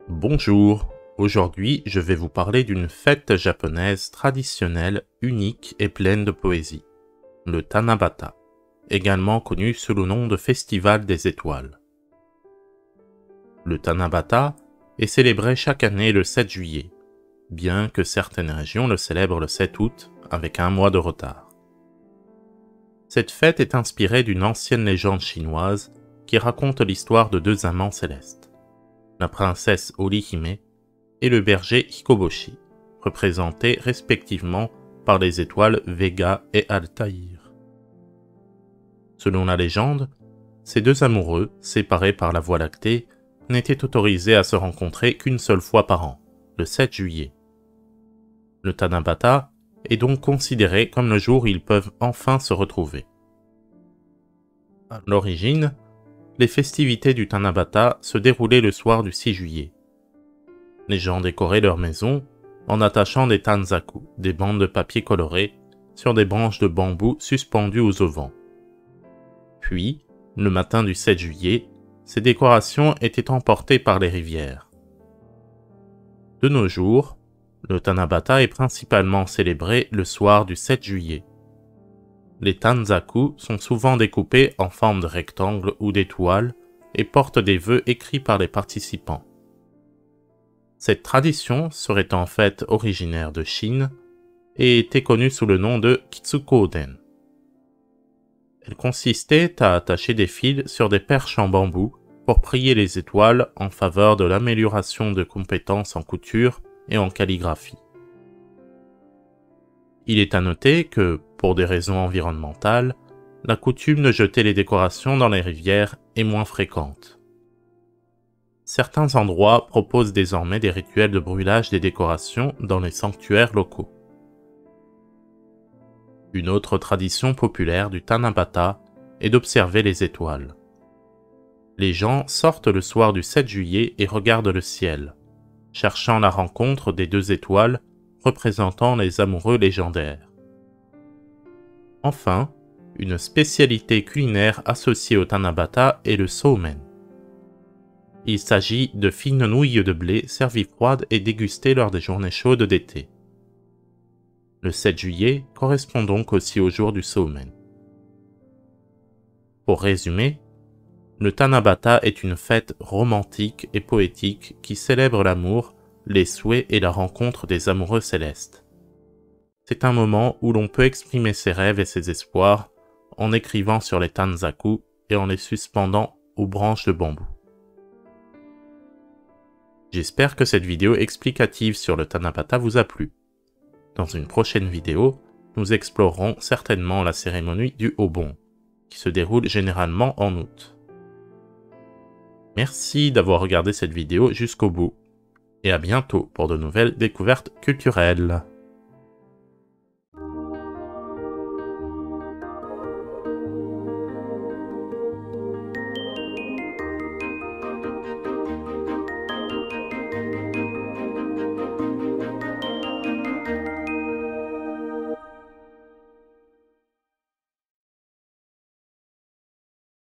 Bonjour, aujourd'hui je vais vous parler d'une fête japonaise traditionnelle, unique et pleine de poésie, le Tanabata, également connu sous le nom de Festival des étoiles. Le Tanabata est célébré chaque année le 7 juillet, bien que certaines régions le célèbrent le 7 août avec un mois de retard. Cette fête est inspirée d'une ancienne légende chinoise qui raconte l'histoire de deux amants célestes, la princesse Orihime et le berger Hikoboshi, représentés respectivement par les étoiles Vega et Altaïr. Selon la légende, ces deux amoureux, séparés par la Voie lactée, n'étaient autorisés à se rencontrer qu'une seule fois par an, le 7 juillet. Le Tanabata est donc considéré comme le jour où ils peuvent enfin se retrouver. À l'origine, les festivités du Tanabata se déroulaient le soir du 6 juillet. Les gens décoraient leur maison en attachant des tanzaku, des bandes de papier colorées, sur des branches de bambou suspendues aux auvents. Puis, le matin du 7 juillet, ces décorations étaient emportées par les rivières. De nos jours, le Tanabata est principalement célébré le soir du 7 juillet. Les tanzaku sont souvent découpés en forme de rectangle ou d'étoile et portent des vœux écrits par les participants. Cette tradition serait en fait originaire de Chine et était connue sous le nom de Kitsukoden. Elle consistait à attacher des fils sur des perches en bambou pour prier les étoiles en faveur de l'amélioration de compétences en couture et en calligraphie. Il est à noter que, pour des raisons environnementales, la coutume de jeter les décorations dans les rivières est moins fréquente. Certains endroits proposent désormais des rituels de brûlage des décorations dans les sanctuaires locaux. Une autre tradition populaire du Tanabata est d'observer les étoiles. Les gens sortent le soir du 7 juillet et regardent le ciel, cherchant la rencontre des deux étoiles représentant les amoureux légendaires. Enfin, une spécialité culinaire associée au Tanabata est le somen. Il s'agit de fines nouilles de blé servies froides et dégustées lors des journées chaudes d'été. Le 7 juillet correspond donc aussi au jour du somen. Pour résumer, le Tanabata est une fête romantique et poétique qui célèbre l'amour, les souhaits et la rencontre des amoureux célestes. C'est un moment où l'on peut exprimer ses rêves et ses espoirs en écrivant sur les tanzaku et en les suspendant aux branches de bambou. J'espère que cette vidéo explicative sur le Tanabata vous a plu. Dans une prochaine vidéo, nous explorerons certainement la cérémonie du Obon, qui se déroule généralement en août. Merci d'avoir regardé cette vidéo jusqu'au bout, et à bientôt pour de nouvelles découvertes culturelles.